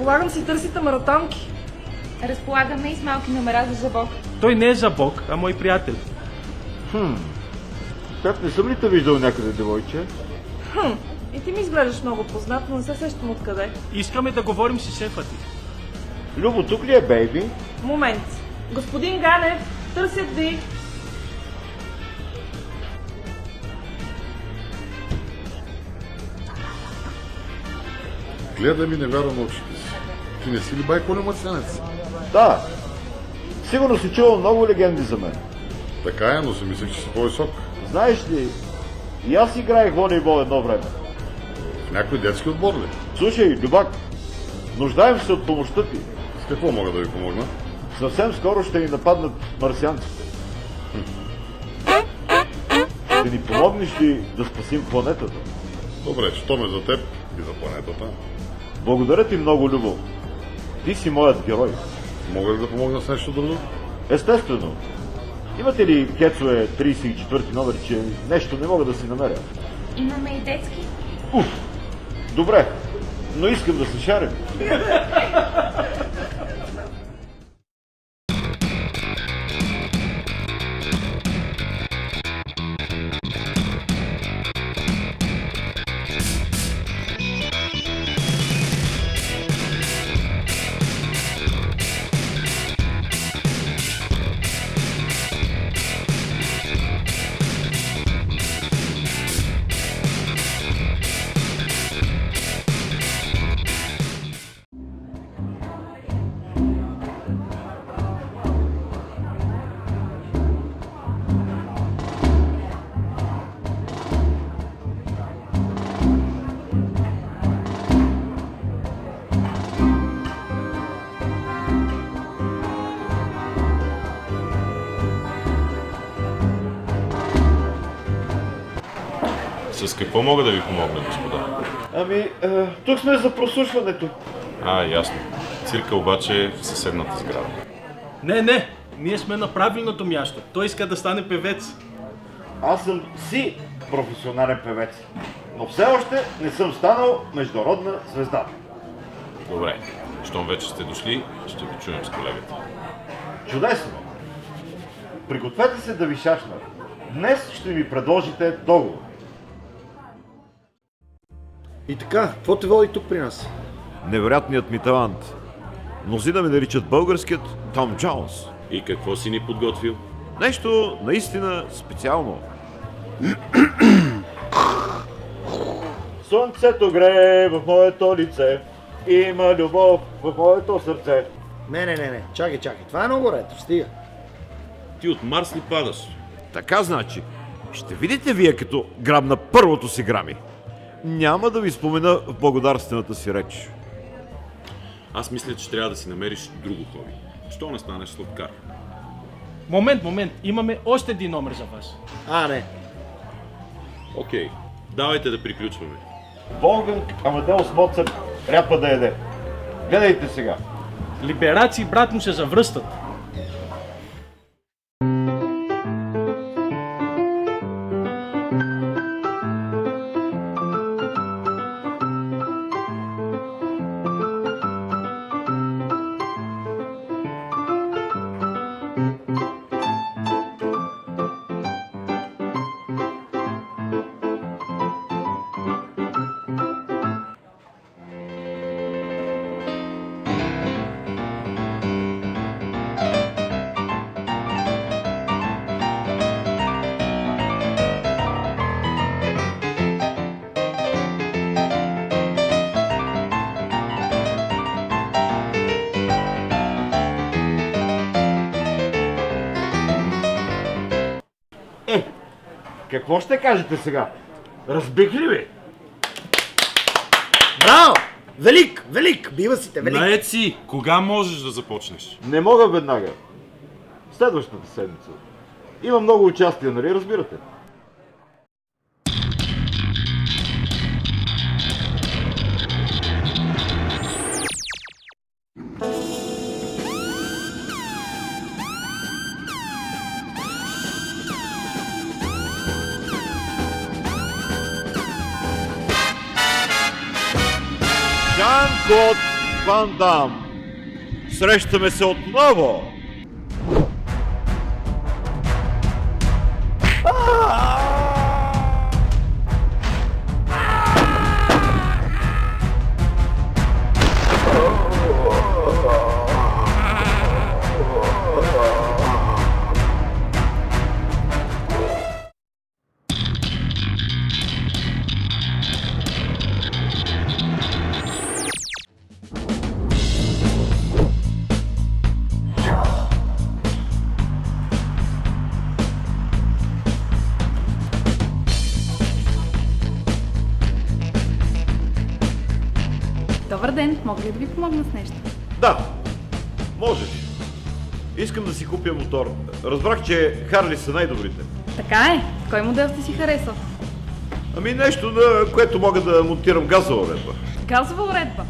Предполагам си търсите маратонки. Разполагаме и с малки номера за жабок. Той не е жабок, а мой приятел. Как не съм ли те виждал някъде, девойче? И ти ми изглеждаш много познат, но не се сещам откъде. Искаме да говорим с шефа ти. Любо, тук ли е, бейби? Момент. Господин Ганев, търсят ви. Гледай ми, не вярвам на очите си. Ти не си ли байко немаценец? Да. Сигурно си чувал много легенди за мен. Така е, но си мислех, че си по-висок. Знаеш ли, и аз играех волейбол едно време. В някой детски отбор ли? Слушай, Любак, нуждаем се от помощта ти. С какво мога да ви помогна? Съвсем скоро ще ни нападнат марсианците. Ще ни помогнеш ли да спасим планетата? Добре, що ме за теб и за планетата? Благодаря ти много, Любо. Ти си моят герой. Мога ли да помогна с нещо друго? Естествено. Имате ли кецове 34 номер, че нещо не мога да си намеря? Имаме и детски. Добре, но искам да се шарим. С какво мога да ви помогна, господа? Тук сме за прослушването. Ясно. Цирка обаче е в съседната сграда. Не, ние сме на правилното място. Той иска да стане певец. Аз съм си професионален певец, но все още не съм станал международна звезда. Добре, щом вече сте дошли, ще ви чуем с колегата. Чудесно! Пригответе се да ви шашна. Днес ще ми предложите договор. И така, какво те води тук при нас? Невероятният ми талант. Мнозина ме наричат българският Том Джонс. И какво си ни подготвил? Нещо наистина специално. Слънцето грее в моето лице. Има любов в моето сърце. Не. Чакай. Това е много ретро. Стига. Ти от Марс ли падаш? Така значи, ще видите вие като грабна първото си грами. Няма да ви спомена в благодарствената си реч. Аз мисля, че трябва да си намериш друго хоби. Що не станеш сладкар? Момент, имаме още един номер за вас. Не. Окей, давайте да приключваме. Волганг Амадеус Моцарт ряпа да яде. Гледайте сега. Либерации, брат му, се завръстат. Какво ще кажете сега? Разбих ли ви? Браво! Велик! Бива си те, велик! Наед си! Кога можеш да започнеш? Не мога веднага. Следващата седмица. Има много участия, нали разбирате? Жан-Клод Ван Дам! Срещаме се отново! Добър ден, мога ли да ви помогна с нещо? Да, можеш. Искам да си купя мотор. Разбрах, че Харли са най-добрите. Така е. Кой модел сте си харесал? Ами нещо, на което мога да монтирам газова уредба. Газова уредба.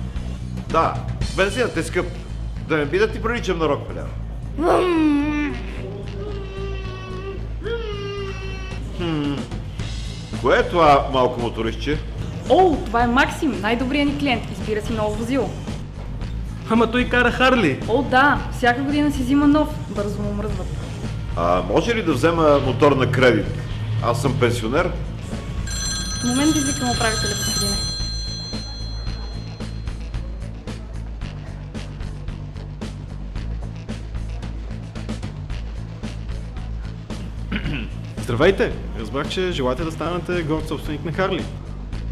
Да, бензинът е скъп. Да ме би да ти приличам на Рокфелер. Кое е това малко мотористче? О, това е Максим, най-добрият ни клиент. Избира си ново возило. Ама той кара Харли. О, да, всяка година си взима нов. Бързо му мръзват. Може ли да взема мотор на кредит? Аз съм пенсионер. В момент извикам управителя, господине. Здравейте! Разбрах, че желаете да станете горд собственик на Харли.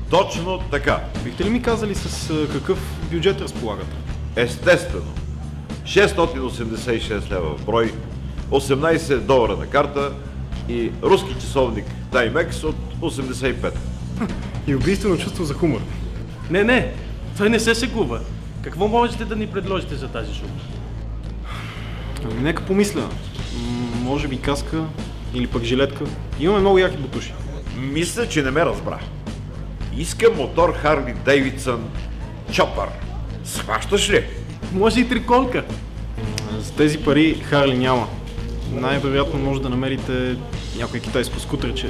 Точно така. Бихте ли ми казали с какъв бюджет разполагате? Естествено. 686 лева в брой, 18 долара на карта и руски часовник Timex от 85. И убийствено чувство за хумор. Не, той не се шегува. Какво можете да ни предложите за тази шума? Ами нека помисля. Може би каска или пък жилетка. Имаме много яки бутуши. Мисля, че не ме разбра. Искам мотор Харли Дейвидсън Чопър. Схващаш ли? Може и триколка. За тези пари Харли няма. Най-вероятно може да намерите някое китайско скутерче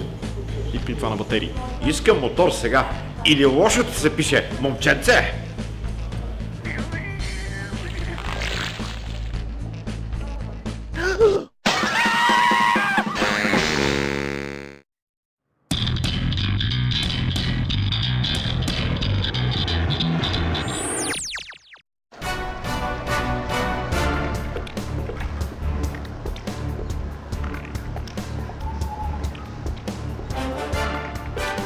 и при това на батерии. Искам мотор сега. Или лошото се пише момченце.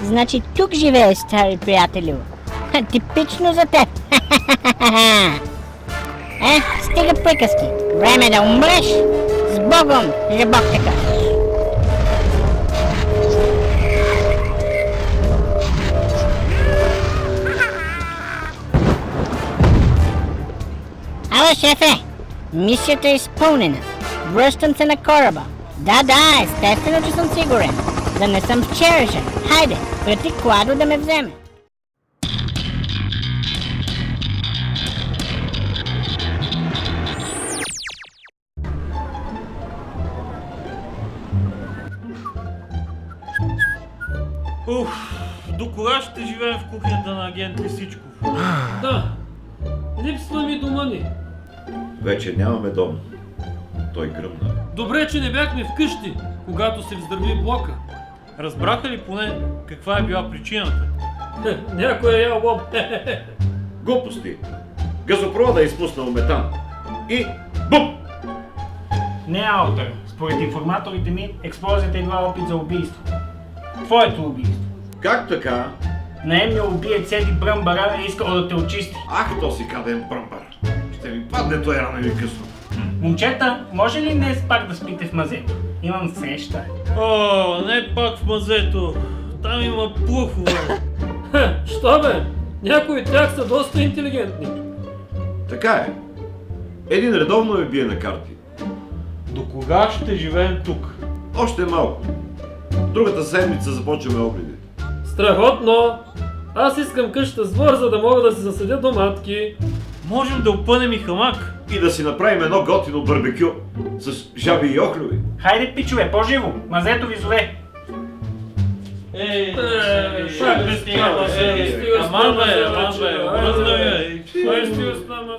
Значи тук живееш, стари приятелю. Типично за теб. Стига приказки. Време да умреш. С Богом, жабоктъка. Ало, шефе. Мисията е изпълнена. Връщам се на кораба. Да, естествено, че съм сигурен. Да не съм вчерашен. Хайде, прати Кладо да ме вземе. До кога ще живеем в кухнята на агент Лисичков? Да, липсва ми дома ни. Вече нямаме дом. Той гръмна. Добре, че не бяхме вкъщи, когато се вздръви блока. Разбраха ли поне каква е била причината? Някой е ял боб. Глупости. Газопровода е изпуснал метан. И бум! Не, Аутър. Според информаторите ми, експлозията е била опит за убийство. Твоето убийство. Как така? Наемният убиец Еди Бръмбара е искал да те очисти. Ах, то си каден Бръмбар. Ще ви падне той рано или късно. Момчета, може ли днес пак да спите в мазето? Имам среща. О, не пак в мазето. Там има плъхове. Що бе? Някои от тях са доста интелигентни. Така е. Един редовно ме бие на карти. До кога ще живеем тук? Още малко. Другата седмица започваме огледи. Страхотно! Аз искам къща с двор, за да мога да си засадя доматки. Можем да опънем и хамак. И да си направим едно готино барбекю с жаби и охлюви. Хайде, пичове, по-живо! Мазето ви зове! Аман бе, мръзна ви. Той ще остана.